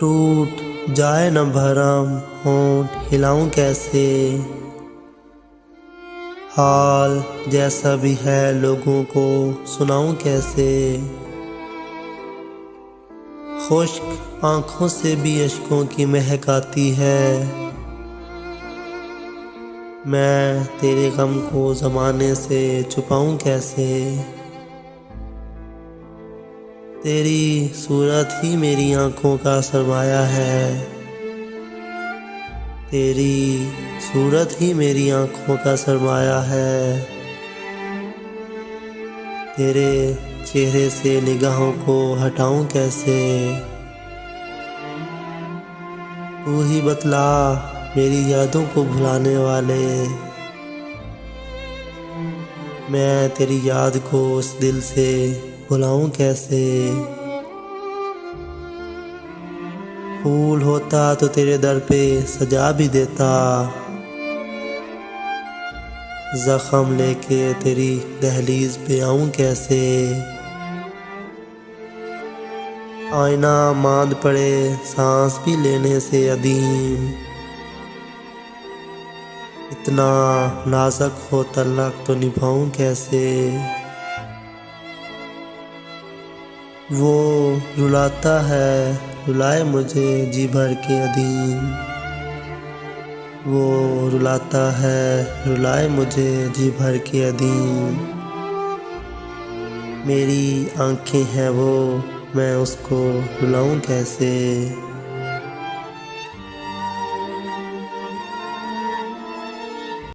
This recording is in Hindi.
टूट जाए न भरम होंठ हिलाऊं कैसे। हाल जैसा भी है लोगों को सुनाऊं कैसे। खुश्क आंखों से भी अश्कों की महक आती है। मैं तेरे गम को ज़माने से छुपाऊं कैसे। तेरी सूरत ही मेरी आंखों का सरमाया है। तेरी सूरत ही मेरी आंखों का सरमाया है। तेरे चेहरे से निगाहों को हटाऊं कैसे। तू ही बतला मेरी यादों को भुलाने वाले। मैं तेरी याद को उस दिल से भुलाऊं कैसे। फूल होता तो तेरे दर पे सजा भी देता। जख्म लेके तेरी दहलीज पे आऊं कैसे। आईना मांद पड़े सांस भी लेने से अदीम। इतना नाजुक हो तलक तो निभाऊं कैसे। वो रुलाता है रुलाए मुझे जी भर के अदीम। वो रुलाता है रुलाए मुझे जी भर के अदीम। मेरी आंखें हैं वो मैं उसको रुलाऊं कैसे।